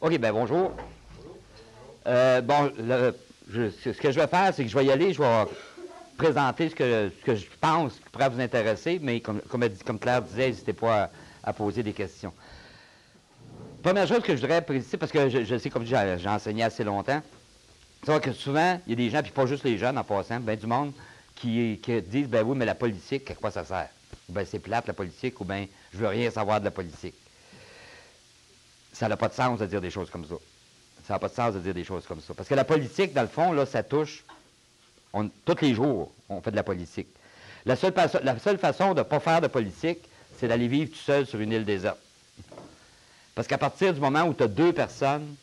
OK, bien bonjour. Ce que je vais faire, c'est que je vais y aller, je vais présenter ce que je pense qui pourrait vous intéresser, mais comme Claire disait, n'hésitez pas à poser des questions. Première chose que je voudrais préciser, parce que je sais, comme j'ai enseigné assez longtemps, c'est que souvent, il y a des gens, puis pas juste les jeunes en passant, bien du monde, qui disent, ben oui, mais la politique, à quoi ça sert? Ou bien c'est plate la politique, ou bien je veux rien savoir de la politique. Ça n'a pas de sens de dire des choses comme ça. Ça n'a pas de sens de dire des choses comme ça. Parce que la politique, dans le fond, là, ça touche. Tous les jours, on fait de la politique. La seule façon de ne pas faire de politique, c'est d'aller vivre tout seul sur une île déserte. Parce qu'à partir du moment où tu as deux personnes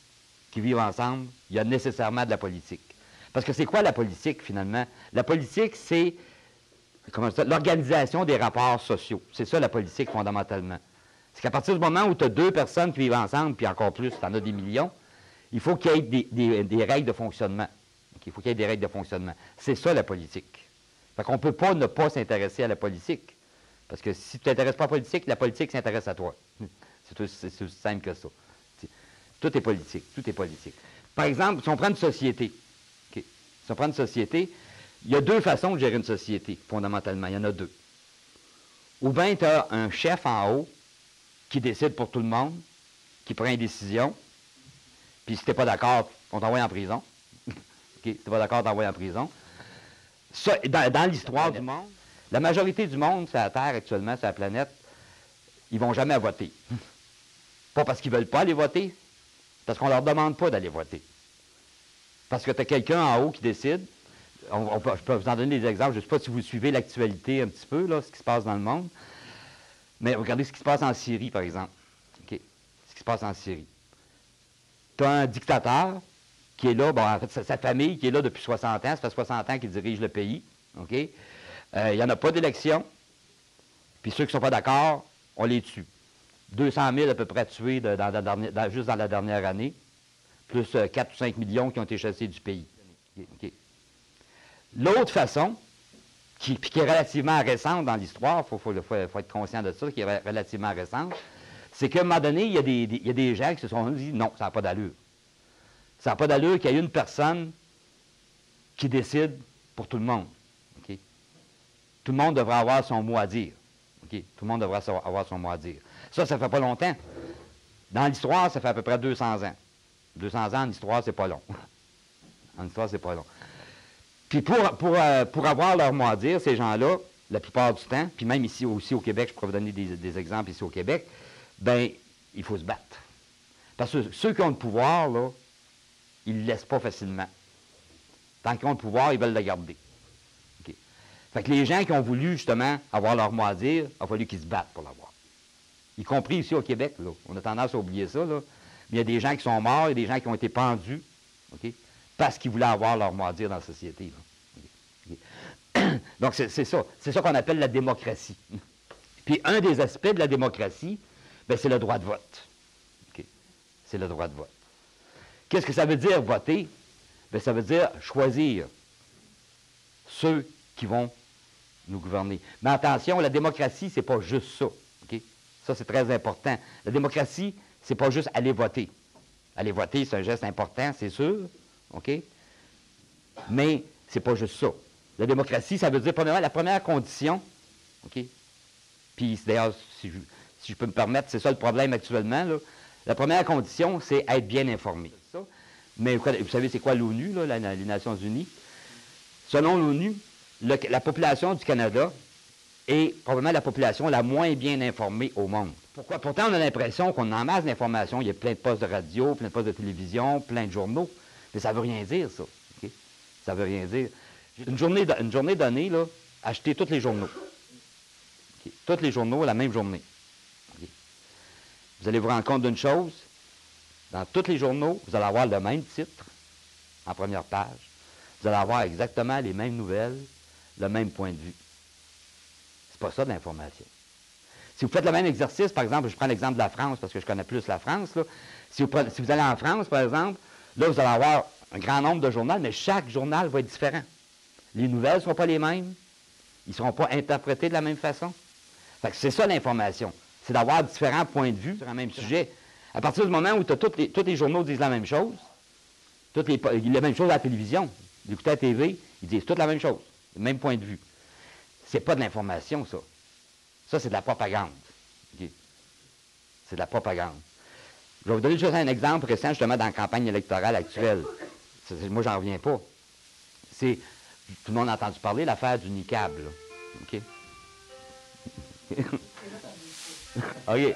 qui vivent ensemble, il y a nécessairement de la politique. Parce que c'est quoi la politique, finalement? La politique, c'est l'organisation des rapports sociaux. C'est ça, la politique, fondamentalement. C'est qu'à partir du moment où tu as deux personnes qui vivent ensemble, puis encore plus, tu en as des millions, il faut qu'il y ait des règles de fonctionnement. Il faut qu'il y ait des règles de fonctionnement. C'est ça, la politique. Fait qu'on ne peut pas ne pas s'intéresser à la politique. Parce que si tu ne t'intéresses pas à la politique s'intéresse à toi. C'est aussi simple que ça. Tout est politique. Tout est politique. Par exemple, si on prend une société, si on prend une société, il y a deux façons de gérer une société, fondamentalement. Il y en a deux. Ou bien tu as un chef en haut qui décide pour tout le monde, qui prend une décision, puis si tu n'es pas d'accord, on t'envoie en prison. Si tu n'es pas d'accord, on t'envoie en prison. Ça, dans l'histoire du monde, la majorité du monde sur la Terre actuellement, sur la planète, ils ne vont jamais voter. Pas parce qu'ils ne veulent pas aller voter, parce qu'on ne leur demande pas d'aller voter. Parce que tu as quelqu'un en haut qui décide. Je peux vous en donner des exemples. Je ne sais pas si vous suivez l'actualité un petit peu, là, ce qui se passe dans le monde. Mais regardez ce qui se passe en Syrie, par exemple. Ce qui se passe en Syrie. Tu as un dictateur qui est là, bon, en fait, sa famille qui est là depuis 60 ans. Ça fait 60 ans qu'il dirige le pays. Il n'y en a pas d'élection. Puis ceux qui ne sont pas d'accord, on les tue. 200 000 à peu près tués juste dans la dernière année, plus 4 ou 5 millions qui ont été chassés du pays. L'autre façon, qui est relativement récente dans l'histoire, il faut être conscient de ça, qui est relativement récente, c'est qu'à un moment donné, il y a des gens qui se sont dit, non, ça n'a pas d'allure. Ça n'a pas d'allure qu'il y ait une personne qui décide pour tout le monde. Tout le monde devrait avoir son mot à dire. Tout le monde devrait avoir son mot à dire. Ça fait pas longtemps. Dans l'histoire, ça fait à peu près 200 ans. 200 ans en histoire, c'est pas long. En histoire, c'est pas long. Puis pour avoir leur mot à dire, ces gens-là, la plupart du temps, puis même ici aussi au Québec, je pourrais vous donner des exemples ici au Québec, bien, il faut se battre. Parce que ceux qui ont le pouvoir, là, ils ne le laissent pas facilement. Tant qu'ils ont le pouvoir, ils veulent le garder. Fait que les gens qui ont voulu, justement, avoir leur mot à dire, il a fallu qu'ils se battent pour l'avoir. Y compris ici au Québec, là. On a tendance à oublier ça, là. Mais il y a des gens qui sont morts, il y a des gens qui ont été pendus, parce qu'ils voulaient avoir leur mot à dire dans la société. Donc, c'est ça. C'est ça qu'on appelle la démocratie. Puis, un des aspects de la démocratie, bien, c'est le droit de vote. C'est le droit de vote. Qu'est-ce que ça veut dire, voter? Bien, ça veut dire choisir ceux qui vont nous gouverner. Mais attention, la démocratie, c'est pas juste ça. Ça, c'est très important. La démocratie, c'est pas juste aller voter. Aller voter, c'est un geste important, c'est sûr. Mais c'est pas juste ça. La démocratie, ça veut dire, premièrement, la première condition, puis d'ailleurs, si je peux me permettre, c'est ça le problème actuellement, là. La première condition, c'est être bien informé. Mais vous savez, c'est quoi l'ONU, là, les Nations Unies? Selon l'ONU, la population du Canada est probablement la population la moins bien informée au monde. Pourquoi? Pourtant, on a l'impression qu'on a en masse d'informations. Il y a plein de postes de radio, plein de postes de télévision, plein de journaux. Mais ça ne veut rien dire, ça. Ça ne veut rien dire. Une journée donnée, là, achetez tous les journaux. Tous les journaux la même journée. Vous allez vous rendre compte d'une chose. Dans tous les journaux, vous allez avoir le même titre en première page. Vous allez avoir exactement les mêmes nouvelles, le même point de vue. C'est pas ça de l'information. Si vous faites le même exercice, par exemple, je prends l'exemple de la France, parce que je connais plus la France, là. Si vous allez en France, par exemple, là, vous allez avoir un grand nombre de journaux, mais chaque journal va être différent. Les nouvelles ne seront pas les mêmes. Ils ne seront pas interprétés de la même façon. Fait que c'est ça l'information. C'est d'avoir différents points de vue sur un même sujet. À partir du moment où tous les journaux disent la même chose, la même chose à la télévision, vous écoutez la TV, ils disent toute la même chose, le même point de vue. C'est pas de l'information, ça. Ça, c'est de la propagande. Okay? C'est de la propagande. Je vais vous donner juste un exemple récent, justement, dans la campagne électorale actuelle. Moi, j'en reviens pas. C'est, tout le monde a entendu parler, l'affaire du niqab, là. OK? OK.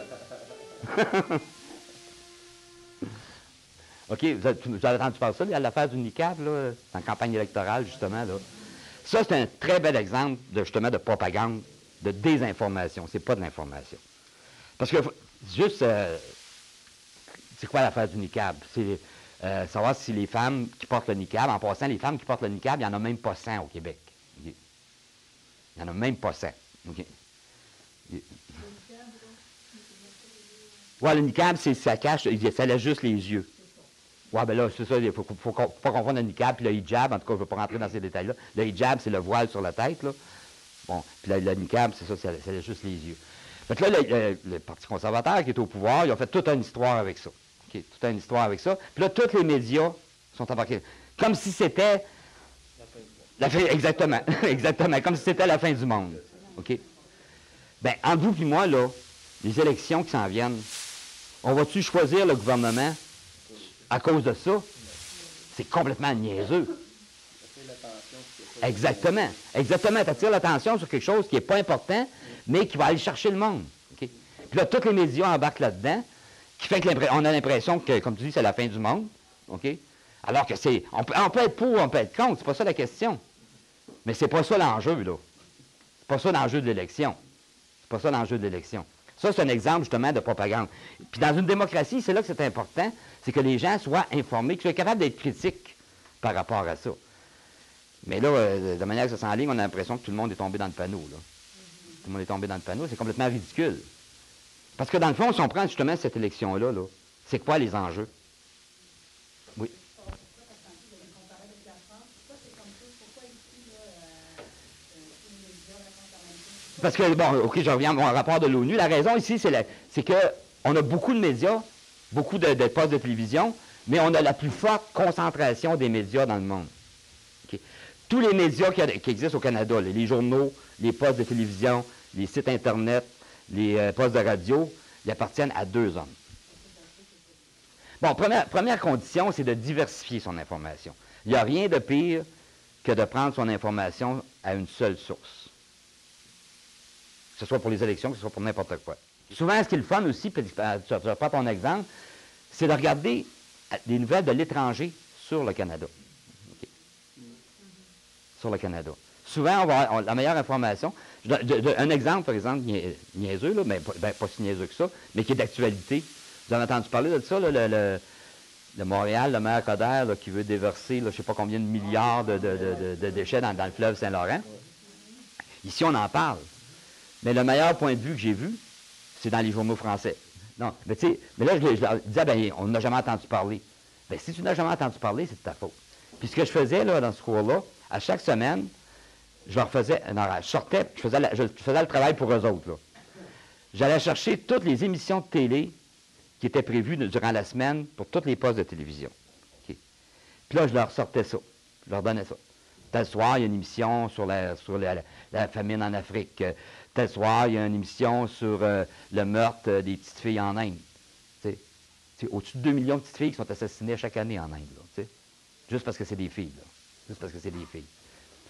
OK, vous avez entendu parler de ça, l'affaire du niqab, là, dans la campagne électorale, justement, là. Ça, c'est un très bel exemple, justement, de propagande, de désinformation. C'est pas de l'information. Parce que, juste, c'est quoi l'affaire du niqab? C'est savoir si les femmes qui portent le niqab, en passant, les femmes qui portent le niqab, il n'y en a même pas 100 au Québec. Okay. Il n'y en a même pas 100. Okay. Ouais, le niqab, ça cache, ça laisse juste les yeux. Ouais, ben là, c'est ça, il ne faut pas confondre le niqab et le hijab. En tout cas, je ne vais pas rentrer dans ces détails-là. Le hijab, c'est le voile sur la tête, là. Bon, puis le niqab, c'est ça, ça laisse juste les yeux. Fait que là, le Parti conservateur qui est au pouvoir, ils ont fait toute une histoire avec ça. Okay, toute une histoire avec ça. Puis là, tous les médias sont embarqués. Comme si c'était... La fin, exactement. Exactement. Comme si c'était la fin du monde. OK? Bien, entre vous et moi, là, les élections qui s'en viennent, on va-tu choisir le gouvernement à cause de ça? C'est complètement niaiseux. Exactement. Exactement. Tu attires l'attention sur quelque chose qui n'est pas important, mais qui va aller chercher le monde. Okay? Puis là, tous les médias embarquent là-dedans, qui fait qu'on a l'impression que, comme tu dis, c'est la fin du monde. OK? Alors que c'est... On peut être pour, on peut être contre, c'est pas ça la question. Mais c'est pas ça l'enjeu, là. C'est pas ça l'enjeu de l'élection. C'est pas ça l'enjeu de l'élection. Ça, c'est un exemple, justement, de propagande. Puis dans une démocratie, c'est là que c'est important, c'est que les gens soient informés, qu'ils soient capables d'être critiques par rapport à ça. Mais là, de manière que ça s'enligne, on a l'impression que tout le monde est tombé dans le panneau, là. Tout le monde est tombé dans le panneau, c'est complètement ridicule. Parce que dans le fond, si on prend justement cette élection-là, là, c'est quoi les enjeux? Oui. Parce que, bon, OK, je reviens à mon rapport de l'ONU. La raison ici, c'est qu'on a beaucoup de médias, beaucoup de postes de télévision, mais on a la plus forte concentration des médias dans le monde. Okay. Tous les médias qui existent au Canada, les journaux, les postes de télévision, les sites Internet, les postes de radio, ils appartiennent à 2 hommes. Bon, première condition, c'est de diversifier son information. Il n'y a rien de pire que de prendre son information à une seule source. Que ce soit pour les élections, que ce soit pour n'importe quoi. Souvent, ce qui est le fun aussi, puis je prends ton exemple, c'est de regarder des nouvelles de l'étranger sur le Canada. Okay. Sur le Canada. Souvent, on va avoir la meilleure information. Un exemple, par exemple, niaiseux, là, mais pas si niaiseux que ça, mais qui est d'actualité. Vous avez entendu parler de ça, là, le Montréal, le maire Coder, là, qui veut déverser, là, je ne sais pas combien de milliards de déchets dans le fleuve Saint-Laurent. Ici, on en parle. Mais le meilleur point de vue que j'ai vu, c'est dans les journaux français. Non, mais tu sais, mais là, je leur disais, ben, on n'a jamais entendu parler. Bien, si tu n'as jamais entendu parler, c'est de ta faute. Puis ce que je faisais, là, dans ce cours-là, à chaque semaine, je leur faisais, non, je sortais, je faisais le travail pour eux autres, là. J'allais chercher toutes les émissions de télé qui étaient prévues durant la semaine pour tous les postes de télévision. Okay. Puis là, je leur sortais ça. Je leur donnais ça. Tel soir, il y a une émission sur la famine en Afrique. Tel soir, il y a une émission sur le meurtre des petites filles en Inde. C'est au-dessus de 2 millions de petites filles qui sont assassinées chaque année en Inde. Là, juste parce que c'est des filles. Là. Juste parce que c'est des filles.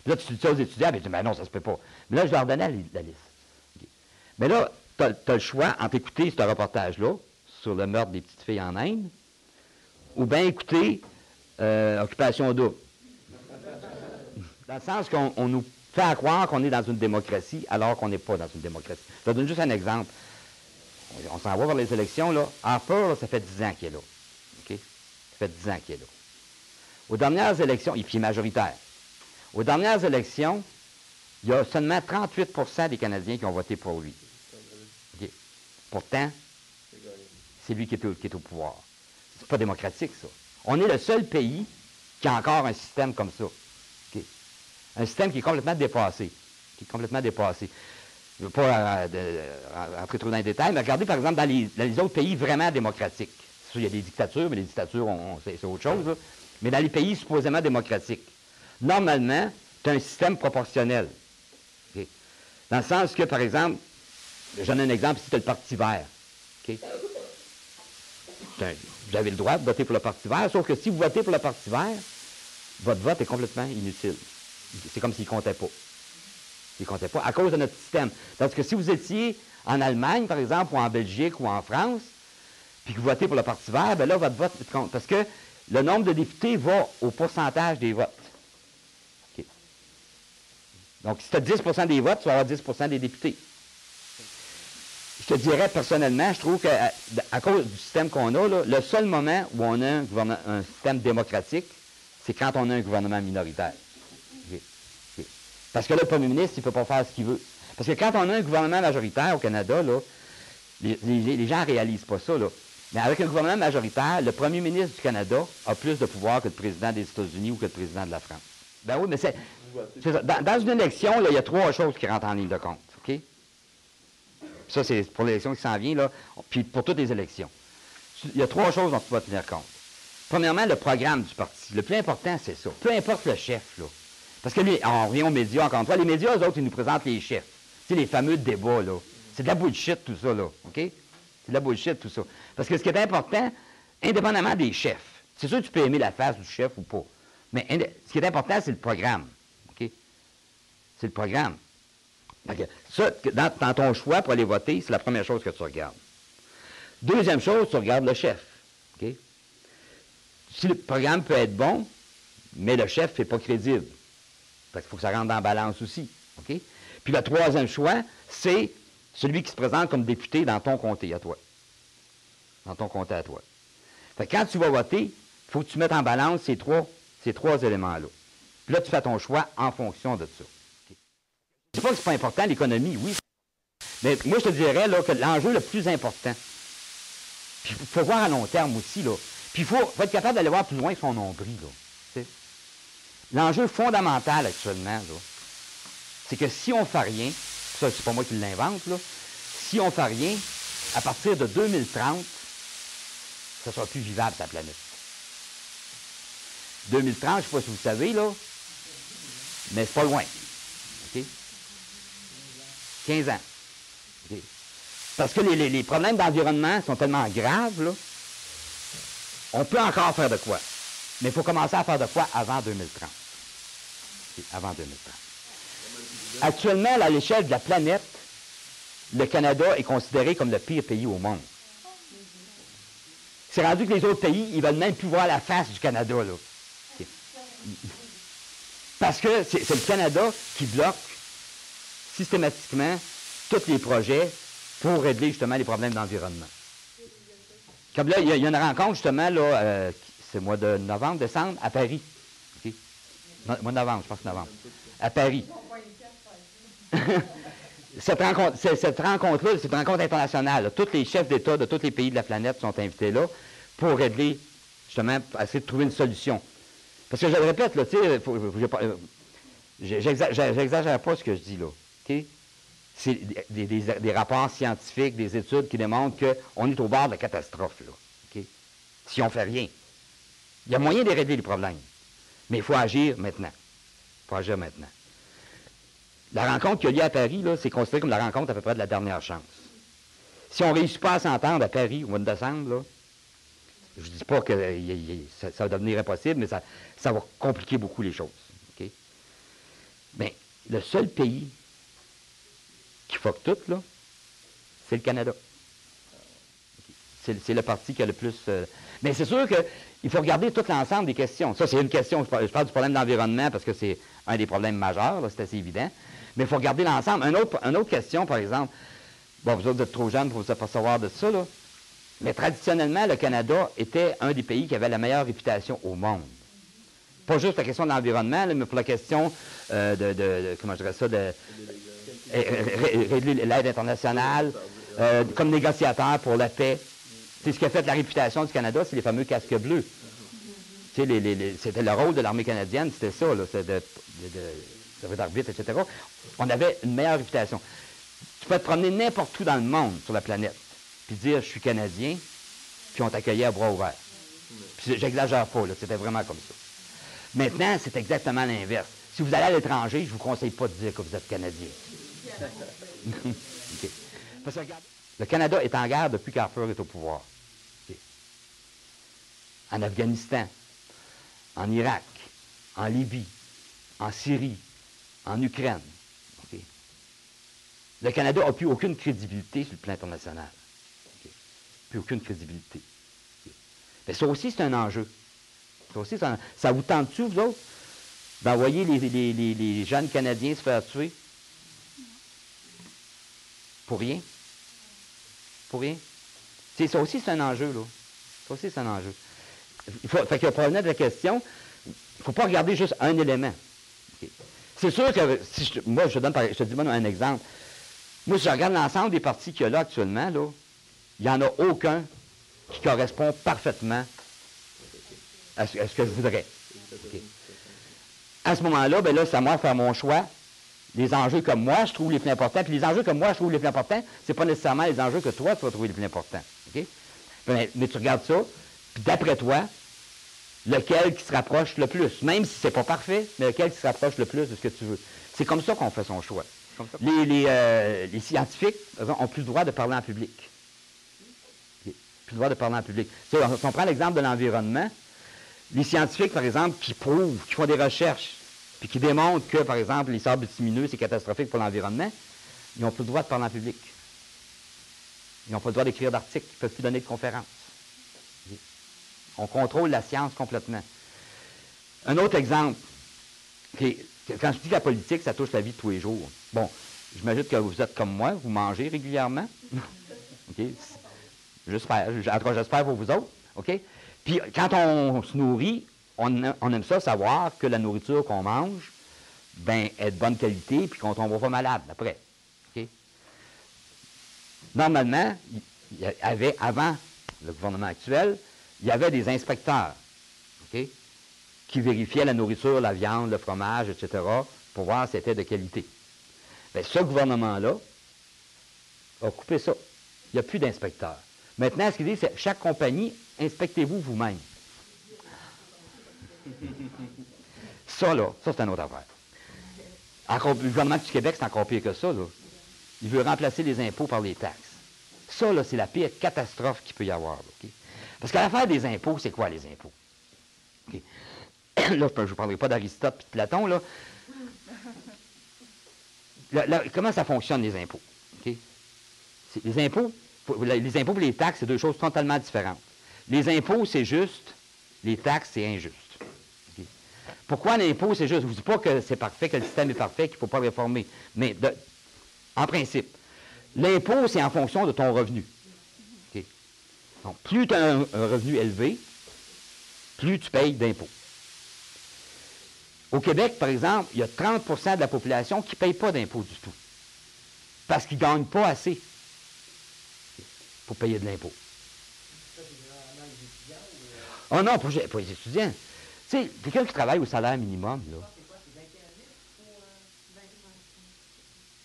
Puis là, tu dis ça aux étudiants, ben, tu dis, ben non, ça se peut pas. Mais là, je leur donnais la liste. Okay. Mais là, tu as le choix entre écouter ce reportage-là sur le meurtre des petites filles en Inde ou bien écouter Occupation Double. Dans le sens qu'on nous fait croire qu'on est dans une démocratie alors qu'on n'est pas dans une démocratie. Je te donne juste un exemple. On s'en va vers les élections, là. Harper, là, ça fait 10 ans qu'il est là. OK? Ça fait 10 ans qu'il est là. Aux dernières élections, et puis il est majoritaire. Aux dernières élections, il y a seulement 38 des Canadiens qui ont voté pour lui. Okay. Pourtant, c'est lui qui est au pouvoir. C'est pas démocratique, ça. On est le seul pays qui a encore un système comme ça. Okay. Un système qui est complètement dépassé. Je ne veux pas rentrer trop dans les détails, mais regardez, par exemple, dans les autres pays vraiment démocratiques. Il y a des dictatures, mais les dictatures, c'est autre chose. Là. Mais dans les pays supposément démocratiques, normalement, tu as un système proportionnel. Okay? Dans le sens que, par exemple, je donne un exemple, ici, tu as le Parti vert. Okay? Vous avez le droit de voter pour le Parti vert, sauf que si vous votez pour le Parti vert, votre vote est complètement inutile. C'est comme s'il ne comptait pas. Il ne comptait pas à cause de notre système. Parce que si vous étiez en Allemagne, par exemple, ou en Belgique, ou en France, puis que vous votez pour le Parti vert, bien là, votre vote compte. Parce que le nombre de députés va au pourcentage des votes. Okay. Donc, si tu as 10 des votes, tu vas avoir 10 des députés. Je te dirais, personnellement, je trouve qu'à cause du système qu'on a, là, le seul moment où on a un système démocratique, c'est quand on a un gouvernement minoritaire. Okay. Okay. Parce que là, le premier ministre, il ne peut pas faire ce qu'il veut. Parce que quand on a un gouvernement majoritaire au Canada, là, les gens ne réalisent pas ça, là. Mais avec un gouvernement majoritaire, le premier ministre du Canada a plus de pouvoir que le président des États-Unis ou que le président de la France. Ben oui, mais c'est ça. Dans une élection, là, il y a 3 choses qui rentrent en ligne de compte. OK? Ça, c'est pour l'élection qui s'en vient, là, puis pour toutes les élections. Il y a 3 choses dont tu vas tenir compte. Premièrement, le programme du parti. Le plus important, c'est ça. Peu importe le chef, là. Parce que lui, on revient aux médias, encore une fois. Les médias, eux autres, ils nous présentent les chefs. Tu sais, les fameux débats, là. C'est de la bullshit, tout ça, là. OK? C'est de la bullshit, tout ça. Parce que ce qui est important, indépendamment des chefs, c'est sûr que tu peux aimer la face du chef ou pas. Mais ce qui est important, c'est le programme. OK? C'est le programme. Ça, dans ton choix pour aller voter, c'est la première chose que tu regardes. Deuxième chose, tu regardes le chef. OK? Si le programme peut être bon, mais le chef n'est pas crédible. Il faut que ça rentre dans la balance aussi. OK? Puis le troisième choix, c'est celui qui se présente comme député dans ton comté à toi. Dans ton comté à toi. Fait que quand tu vas voter, il faut que tu mettes en balance ces trois éléments-là. Puis là, tu fais ton choix en fonction de ça. Okay. Je ne dis pas que ce n'est pas important, l'économie, oui. Mais moi, je te dirais là, que l'enjeu le plus important, puis il faut voir à long terme aussi, là. Puis il faut être capable d'aller voir plus loin que son nombril, là. L'enjeu fondamental actuellement, là, c'est que si on ne fait rien, ça, c'est pas moi qui l'invente, là, si on ne fait rien, à partir de 2030, ça ne sera plus vivable, sa planète. 2030, je ne sais pas si vous savez, là, mais c'est pas loin. OK? 15 ans. Okay? Parce que les problèmes d'environnement sont tellement graves, là, on peut encore faire de quoi. Mais il faut commencer à faire de quoi avant 2030. Okay? Avant 2030. Actuellement, à l'échelle de la planète, le Canada est considéré comme le pire pays au monde. C'est rendu que les autres pays, ils ne veulent même plus voir la face du Canada, là. Okay. Parce que c'est le Canada qui bloque systématiquement tous les projets pour régler justement les problèmes d'environnement. Comme là, il y a une rencontre justement, là, c'est le mois de novembre, décembre, à Paris. Okay. Mois de novembre, je pense que novembre. À Paris. Cette rencontre-là, c'est une rencontre internationale. Là. Tous les chefs d'État de tous les pays de la planète sont invités là pour régler, justement, essayer de trouver une solution. Parce que je le répète, là, tu sais, j'exagère pas ce que je dis là. Okay? C'est des rapports scientifiques, des études qui démontrent qu'on est au bord de la catastrophe, là. Okay? Si on ne fait rien. Il y a moyen de régler les problèmes. Mais il faut agir maintenant. Il faut agir maintenant. La rencontre qui a lieu à Paris, là, c'est considéré comme la rencontre à peu près de la dernière chance. Si on ne réussit pas à s'entendre à Paris au mois de décembre, là, je ne dis pas que ça va devenir impossible, mais ça va compliquer beaucoup les choses. Okay? Mais le seul pays qui fuck tout, là, c'est le Canada. C'est le parti qui a le plus... Mais c'est sûr qu'il faut regarder tout l'ensemble des questions. Ça, c'est une question. Je parle du problème d'environnement parce que c'est un des problèmes majeurs, c'est assez évident. Mais il faut regarder l'ensemble. Une autre question, par exemple, bon, vous autres, vous êtes trop jeunes pour vous apercevoir de ça, là. Mais traditionnellement, le Canada était un des pays qui avait la meilleure réputation au monde. Pas juste la question de l'environnement, mais pour la question comment je dirais ça, de régler l'aide internationale, comme négociateur pour la paix. C'est ce qui a fait la réputation du Canada, c'est les fameux casques bleus. Tu sais, c'était le rôle de l'armée canadienne, c'était ça, là, c'est de servir d'arbitre, etc. On avait une meilleure réputation. Tu peux te promener n'importe où dans le monde, sur la planète, puis dire, je suis Canadien, puis on t'accueillait à bras ouverts. Puis j'exagère pas, là, c'était vraiment comme ça. Maintenant, c'est exactement l'inverse. Si vous allez à l'étranger, je ne vous conseille pas de dire que vous êtes Canadien. Okay. Parce que, regarde, le Canada est en guerre depuis qu'Arthur est au pouvoir. Okay. En Afghanistan, en Irak, en Libye, en Syrie, en Ukraine. Okay. Le Canada n'a plus aucune crédibilité sur le plan international. Okay. Plus aucune crédibilité. Okay. Mais ça aussi, c'est un enjeu. Ça aussi, ça vous tente-tu, vous autres, d'envoyer les jeunes Canadiens se faire tuer? Pour rien? Pour rien? Ça aussi, c'est un enjeu, là. Ça aussi, c'est un enjeu. Fait que pour revenir de la question, il ne faut pas regarder juste un élément. Okay. C'est sûr que, si moi, je te dis moi un exemple. Moi, si je regarde l'ensemble des partis qu'il y a là actuellement, là, il n'y en a aucun qui correspond parfaitement à ce que je voudrais. Okay. À ce moment-là, ben là, c'est à moi de faire mon choix. Les enjeux comme moi, je trouve les plus importants. Puis les enjeux comme moi, je trouve les plus importants, c'est pas nécessairement les enjeux que toi, tu vas trouver les plus importants. Okay? Mais tu regardes ça, puis d'après toi, lequel qui se rapproche le plus, même si c'est pas parfait, mais lequel qui se rapproche le plus de ce que tu veux. C'est comme ça qu'on fait son choix. Les scientifiques n'ont plus le droit de parler en public. Okay? Plus le droit de parler en public. Si on prend l'exemple de l'environnement, les scientifiques, par exemple, qui prouvent, qui font des recherches, puis qui démontrent que, par exemple, les sables bitumineux, c'est catastrophique pour l'environnement, ils n'ont plus le droit de parler en public. Ils n'ont pas le droit d'écrire d'articles, ils ne peuvent plus donner de conférences. On contrôle la science complètement. Un autre exemple, quand je dis que la politique, ça touche la vie de tous les jours. Bon, j'imagine que vous êtes comme moi, vous mangez régulièrement. OK? J'espère. En tout cas, j'espère pour vous autres. OK? Puis, quand on se nourrit, on aime ça savoir que la nourriture qu'on mange, ben, est de bonne qualité, puis qu'on ne tombe pas malade après. Okay? Normalement, il y avait, avant le gouvernement actuel, il y avait des inspecteurs, okay, qui vérifiaient la nourriture, la viande, le fromage, etc., pour voir si c'était de qualité. Bien, ce gouvernement-là a coupé ça. Il n'y a plus d'inspecteurs. Maintenant, ce qu'il dit, c'est chaque compagnie, inspectez-vous vous-même. Ça, là, ça, c'est une autre affaire. Encore, le gouvernement du Québec, c'est encore pire que ça, là. Il veut remplacer les impôts par les taxes. Ça, là, c'est la pire catastrophe qu'il peut y avoir. Là, okay? Parce qu'à l'affaire des impôts, c'est quoi les impôts? Okay. Là, je ne vous parlerai pas d'Aristote et de Platon, là. Comment ça fonctionne, les impôts? Okay? Les impôts et les taxes, c'est deux choses totalement différentes. Les impôts, c'est juste. Les taxes, c'est injuste. Okay? Pourquoi l'impôt, c'est juste? Je ne vous dis pas que c'est parfait, que le système est parfait, qu'il ne faut pas le réformer. Mais, en principe, l'impôt, c'est en fonction de ton revenu. Okay? Donc, plus tu as un revenu élevé, plus tu payes d'impôts. Au Québec, par exemple, il y a 30 de la population qui ne paye pas d'impôts du tout. Parce qu'ils ne gagnent pas assez pour payer de l'impôt. Oh non, pas les étudiants. Tu sais, quelqu'un qui travaille au salaire minimum, là.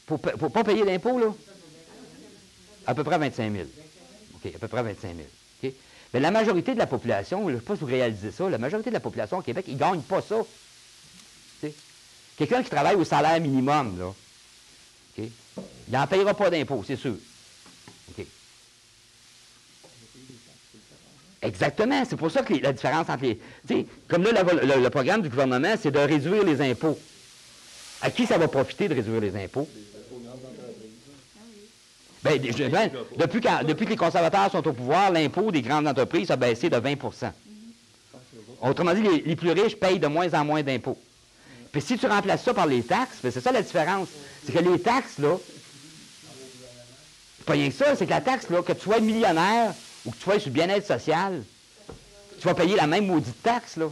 Pour ne pas payer d'impôt, là? À peu près 25 000. OK, à peu près 25 000. Okay? Mais la majorité de la population, je ne sais pas si vous réalisez ça, la majorité de la population au Québec, ils ne gagnent pas ça. Quelqu'un qui travaille au salaire minimum, là, okay, il n'en payera pas d'impôt, c'est sûr. Okay. Exactement, c'est pour ça que la différence entre les... Comme là, le programme du gouvernement, c'est de réduire les impôts. À qui ça va profiter de réduire les impôts? Bien, depuis que les conservateurs sont au pouvoir, l'impôt des grandes entreprises a baissé de 20 %. Autrement dit, les plus riches payent de moins en moins d'impôts. Puis si tu remplaces ça par les taxes, c'est ça la différence. C'est que les taxes, là, c'est pas rien que ça, c'est que la taxe, là, que tu sois millionnaire ou que tu sois sur le bien-être social, tu vas payer la même maudite taxe, là.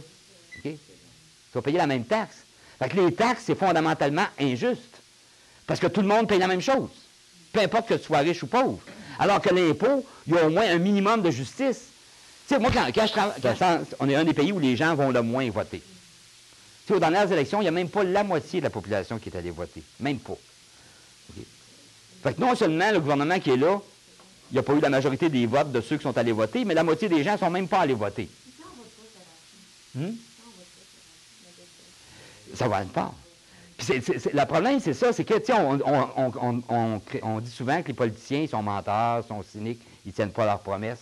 Okay? Tu vas payer la même taxe. Fait que les taxes, c'est fondamentalement injuste. Parce que tout le monde paye la même chose. Peu importe que tu sois riche ou pauvre. Alors que l'impôt, il y a au moins un minimum de justice. Tu sais, moi, quand je travaille, on est un des pays où les gens vont le moins voter. Tu sais, aux dernières élections, il n'y a même pas la moitié de la population qui est allée voter. Même pas. Okay. Fait que non seulement le gouvernement qui est là, il n'y a pas eu la majorité des votes de ceux qui sont allés voter, mais la moitié des gens ne sont même pas allés voter. Ça va pas. Puis le problème, c'est ça, c'est que, tu sais, on dit souvent que les politiciens sont menteurs, sont cyniques, ils ne tiennent pas leurs promesses.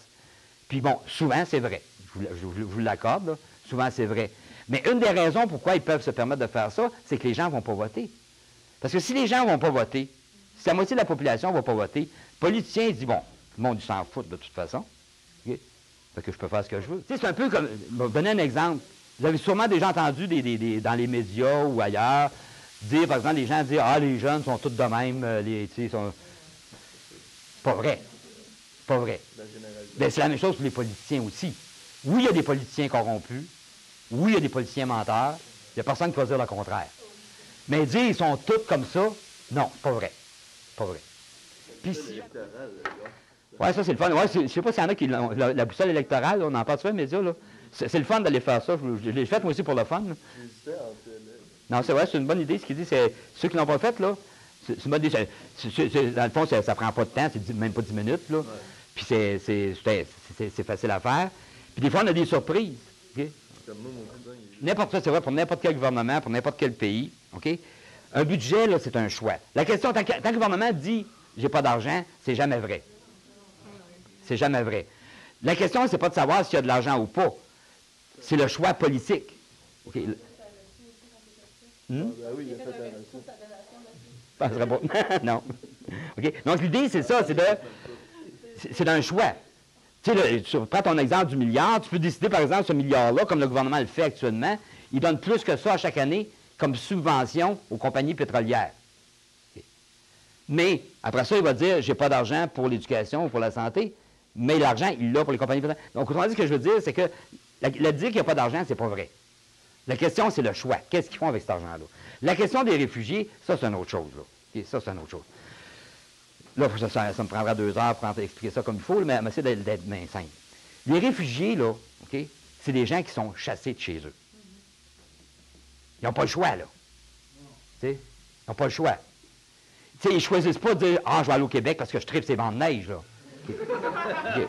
Puis bon, souvent, c'est vrai. Je vous l'accorde, là. Souvent, c'est vrai. Mais une des raisons pourquoi ils peuvent se permettre de faire ça, c'est que les gens ne vont pas voter. Parce que si les gens ne vont pas voter, si la moitié de la population ne va pas voter, le politicien dit, bon, le monde s'en fout de toute façon. Okay? Fait que je peux faire ce que je veux. Tu sais, c'est un peu comme, je vais donner un exemple. Vous avez sûrement déjà entendu dans les médias ou ailleurs, dire, par exemple, les gens disent, ah, les jeunes sont tous de même, sont... Pas vrai. Pas vrai. Ben, c'est la même chose pour les politiciens aussi. Oui, il y a des politiciens corrompus. Oui, il y a des politiciens menteurs. Il n'y a personne qui va dire le contraire. Mais dire ils sont tous comme ça, non, pas vrai. Pas vrai. Puis, ouais, ça, c'est le fun. Ouais, je ne sais pas s'il y en a qui l'ont. La boussole électorale, là, on en parle sur les médias, là. C'est le fun d'aller faire ça. Je l'ai fait, moi aussi, pour le fun. Non, c'est vrai, c'est une bonne idée. Ce qu'il dit, c'est ceux qui ne l'ont pas fait, là, c'est une bonne idée. Dans le fond, ça ne prend pas de temps, c'est même pas 10 minutes, là. Puis c'est facile à faire. Puis des fois, on a des surprises. Okay? N'importe quoi, c'est vrai, pour n'importe quel gouvernement, pour n'importe quel pays. OK? Un budget, là, c'est un choix. La question, tant que le gouvernement dit « j'ai pas d'argent », c'est jamais vrai. C'est jamais vrai. La question, c'est pas de savoir s'il y a de l'argent ou pas. C'est le choix politique. Okay? Ah, ben oui, il a fait un non. Okay? Donc, l'idée, c'est ça, c'est d'un choix. Tu sais, tu prends ton exemple du milliard, tu peux décider, par exemple, ce milliard-là, comme le gouvernement le fait actuellement, il donne plus que ça à chaque année comme subvention aux compagnies pétrolières. Okay. Mais, après ça, il va dire, j'ai pas d'argent pour l'éducation ou pour la santé, mais l'argent, il l'a pour les compagnies pétrolières. Donc, autrement dit, ce que je veux dire, c'est que la dire qu'il n'y a pas d'argent, c'est pas vrai. La question, c'est le choix. Qu'est-ce qu'ils font avec cet argent-là? La question des réfugiés, ça, c'est une autre chose. Là. Okay, ça, c'est une autre chose. Là, ça me prendra 2 heures pour expliquer ça comme il faut, mais essayer d'être bien simple. Les réfugiés, là, okay, c'est des gens qui sont chassés de chez eux. Ils n'ont pas le choix, là. Ils n'ont pas le choix. T'sais, ils ne choisissent pas de dire « Ah, je vais aller au Québec parce que je tripe ces bancs de neige, là. Okay. Okay. »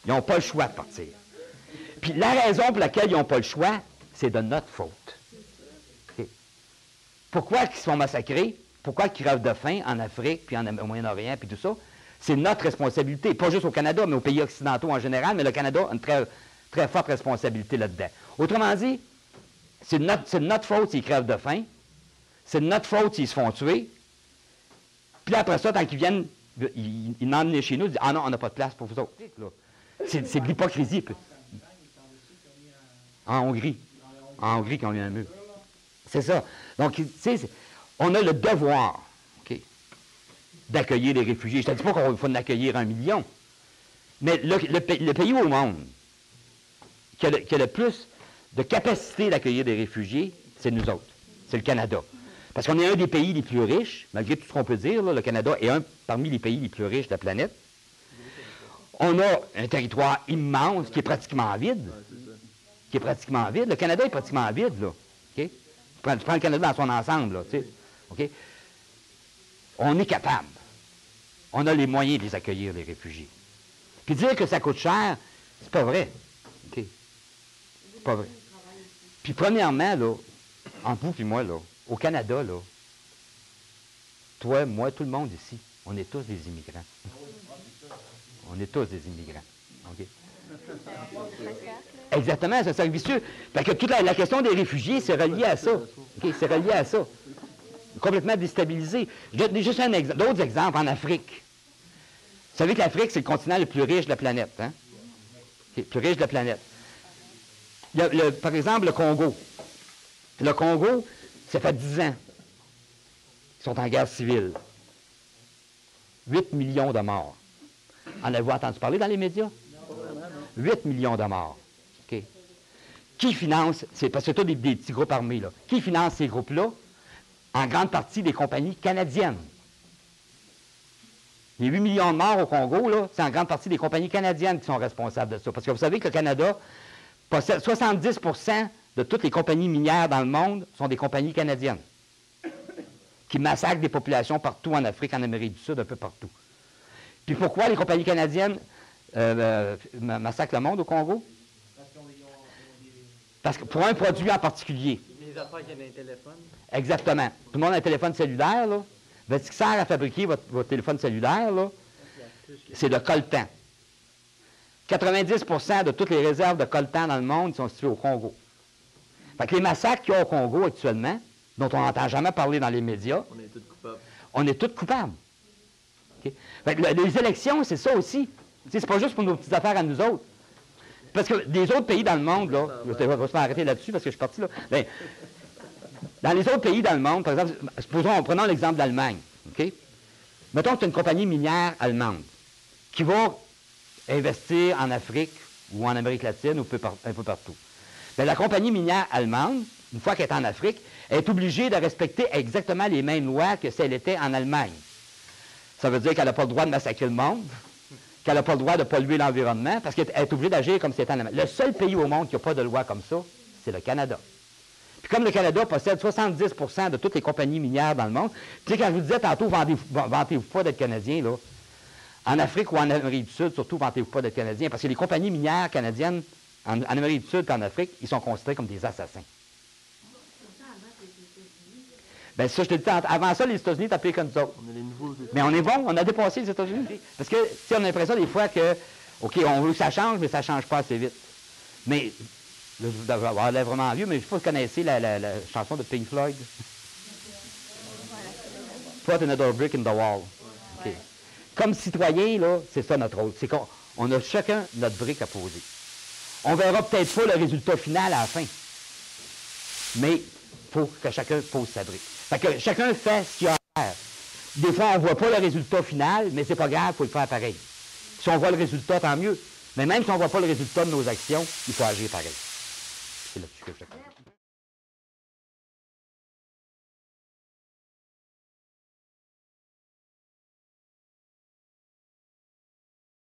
Ils n'ont pas le choix de partir. Puis la raison pour laquelle ils n'ont pas le choix, c'est de notre faute. Okay. Pourquoi ils se font massacrer? Pourquoi ils crèvent de faim en Afrique, puis au Moyen-Orient, puis tout ça? C'est notre responsabilité. Pas juste au Canada, mais aux pays occidentaux en général, mais le Canada a une très, très forte responsabilité là-dedans. Autrement dit, c'est de notre faute s'ils crèvent de faim. C'est de notre faute s'ils se font tuer. Puis après ça, tant qu'ils viennent, ils m'emmenent chez nous, ils disent « Ah non, on n'a pas de place pour vous autres. » C'est de l'hypocrisie. En Hongrie. En Hongrie, qui ont eu un mur. C'est ça. Donc, tu sais, on a le devoir, okay, d'accueillir les réfugiés. Je ne te dis pas qu'il faut en accueillir 1 million, mais le pays au monde qui a le plus de capacité d'accueillir des réfugiés, c'est nous autres. C'est le Canada. Parce qu'on est un des pays les plus riches, malgré tout ce qu'on peut dire, là, le Canada est parmi les pays les plus riches de la planète. On a un territoire immense qui est pratiquement vide. Qui est pratiquement vide. Le Canada est pratiquement vide, là. Okay? Tu prends le Canada dans son ensemble, là, tu sais. Okay? On est capable. On a les moyens de les accueillir, les réfugiés. Puis dire que ça coûte cher, c'est pas vrai. Okay? C'est pas vrai. Puis premièrement, là, entre vous et moi, là, au Canada, là, toi, moi, tout le monde ici, on est tous des immigrants. On est tous des immigrants. Okay? Exactement, c'est un cercle vicieux. Parce que toute la question des réfugiés, c'est relié à ça. Okay? C'est relié à ça. Complètement déstabilisé. Je donne juste d'autres exemples en Afrique. Vous savez que l'Afrique, c'est le continent le plus riche de la planète. Hein? Okay, le plus riche de la planète. Par exemple, le Congo. Le Congo, ça fait 10 ans qu'ils sont en guerre civile. 8 millions de morts. En avez-vous entendu parler dans les médias? 8 millions de morts. Okay. Qui finance, parce que c'est tous des petits groupes armés, là. Qui finance ces groupes-là? En grande partie des compagnies canadiennes. Les 8 millions de morts au Congo, là, c'est en grande partie des compagnies canadiennes qui sont responsables de ça. Parce que vous savez que le Canada possède 70% de toutes les compagnies minières dans le monde sont des compagnies canadiennes. qui massacrent des populations partout en Afrique, en Amérique du Sud, un peu partout. Puis pourquoi les compagnies canadiennes massacrent le monde au Congo? Parce que pour un produit en particulier. Les affaires qui ont un téléphone. Exactement. Tout le monde a un téléphone cellulaire, là. Ben, ce qui sert à fabriquer votre téléphone cellulaire, là, c'est le coltan. 90% de toutes les réserves de coltan dans le monde sont situées au Congo. Fait que les massacres qu'il y a au Congo actuellement, dont on n'entend jamais parler dans les médias, On est tous coupables. on est tous coupables. Okay? Fait que les élections, c'est ça aussi. C'est pas juste pour nos petites affaires à nous autres. Parce que des autres pays dans le monde, là, je vais m'arrêter là-dessus parce que je suis parti là. Bien, dans les autres pays dans le monde, par exemple, prenons l'exemple de l'Allemagne. Okay? Mettons que tu as une compagnie minière allemande qui va investir en Afrique ou en Amérique latine ou un peu partout. Bien, la compagnie minière allemande, une fois qu'elle est en Afrique, est obligée de respecter exactement les mêmes lois que si elle était en Allemagne. Ça veut dire qu'elle n'a pas le droit de massacrer le monde, qu'elle n'a pas le droit de polluer l'environnement, parce qu'elle est obligée d'agir comme si c'était en Allemagne. Le seul pays au monde qui n'a pas de loi comme ça, c'est le Canada. Puis comme le Canada possède 70% de toutes les compagnies minières dans le monde, tu sais, quand je vous disais tantôt, vantez-vous pas d'être Canadien, là. En Afrique ou en Amérique du Sud, surtout, vantez-vous pas d'être Canadien, parce que les compagnies minières canadiennes, en Amérique du Sud et en Afrique, ils sont considérés comme des assassins. Bien, ça, je te dis, avant ça, les États-Unis étaient pire que nous autres. On est les nouveaux États-Unis. Mais on est bon, on a dépassé les États-Unis. Parce que, tu sais, on a l'impression des fois que, OK, on veut que ça change, mais ça ne change pas assez vite. Mais, là, je vais avoir l'air vraiment vieux, mais je ne sais pas si vous connaissez la chanson de Pink Floyd. Put another brick in the wall. OK. Comme citoyen, là, c'est ça notre rôle. C'est qu'on a chacun notre brique à poser. On ne verra peut-être pas le résultat final à la fin. Mais il faut que chacun pose sa brique. Fait que chacun fait ce qu'il a à faire. Des fois, on ne voit pas le résultat final, mais c'est pas grave, il faut le faire pareil. Si on voit le résultat, tant mieux. Mais même si on ne voit pas le résultat de nos actions, il faut agir pareil. C'est là-dessus que je te